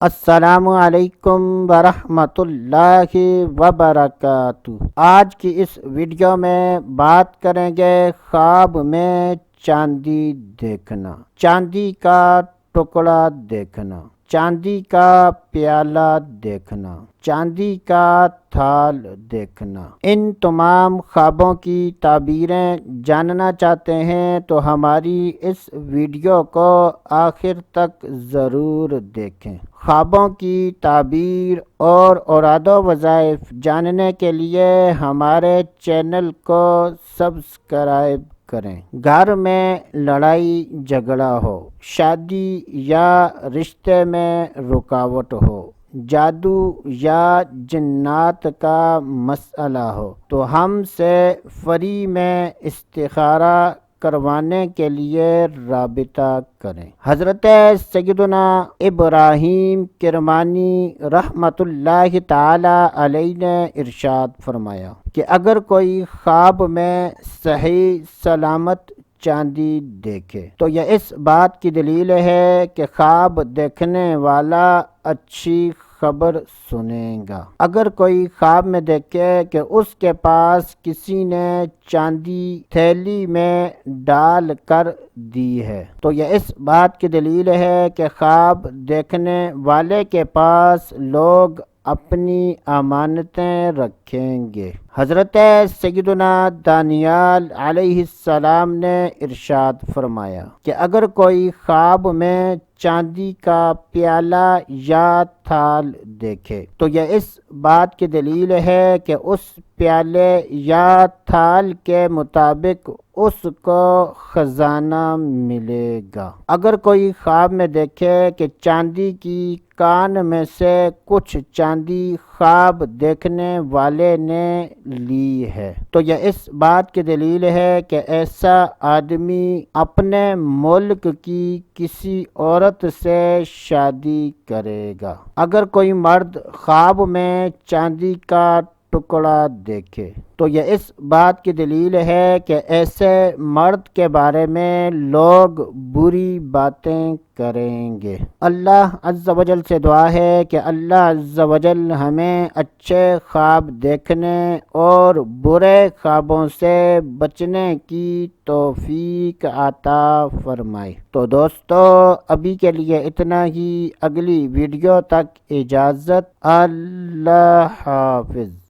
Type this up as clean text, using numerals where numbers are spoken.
السلام علیکم ورحمۃ اللہ وبرکاتہ۔ آج کی اس ویڈیو میں بات کریں گے خواب میں چاندی دیکھنا، چاندی کا ٹکڑا دیکھنا، چاندی کا پیالہ دیکھنا، چاندی کا تھال دیکھنا۔ ان تمام خوابوں کی تعبیریں جاننا چاہتے ہیں تو ہماری اس ویڈیو کو آخر تک ضرور دیکھیں۔ خوابوں کی تعبیر اور اوراد و وظائف جاننے کے لیے ہمارے چینل کو سبسکرائب کریں۔ گھر میں لڑائی جھگڑا ہو، شادی یا رشتے میں رکاوٹ ہو، جادو یا جنات کا مسئلہ ہو تو ہم سے فری میں استخارہ کروانے کے لیے رابطہ کریں۔ حضرت سیدنا ابراہیم کرمانی رحمۃ اللہ تعالی علیہ نے ارشاد فرمایا کہ اگر کوئی خواب میں صحیح سلامت چاندی دیکھے تو یہ اس بات کی دلیل ہے کہ خواب دیکھنے والا اچھی خبر سنے گا۔ اگر کوئی خواب میں دیکھے کہ اس کے پاس کسی نے چاندی تھیلی میں ڈال کر دی ہے تو یہ اس بات کی دلیل ہے کہ خواب دیکھنے والے کے پاس لوگ اپنی امانتیں رکھیں گے۔ حضرت سیدنا دانیال علیہ السلام نے ارشاد فرمایا کہ اگر کوئی خواب میں چاندی کا پیالہ یا تھال دیکھے تو یہ اس بات کی دلیل ہے کہ اس پیالے یا تھال کے مطابق اس کو خزانہ ملے گا۔ اگر کوئی خواب میں دیکھے کہ چاندی کی کان میں سے کچھ چاندی خواب دیکھنے والے نے لی ہے تو یہ اس بات کی دلیل ہے کہ ایسا آدمی اپنے ملک کی کسی عورت سے شادی کرے گا۔ اگر کوئی مرد خواب میں چاندی کا ٹکڑا دیکھے تو یہ اس بات کی دلیل ہے کہ ایسے مرد کے بارے میں لوگ بری باتیں کریں گے۔ اللہ عز و جل سے دعا ہے کہ اللہ عز و جل ہمیں اچھے خواب دیکھنے اور برے خوابوں سے بچنے کی توفیق عطا فرمائے۔ تو دوستو ابھی کے لیے اتنا ہی، اگلی ویڈیو تک اجازت، اللہ حافظ۔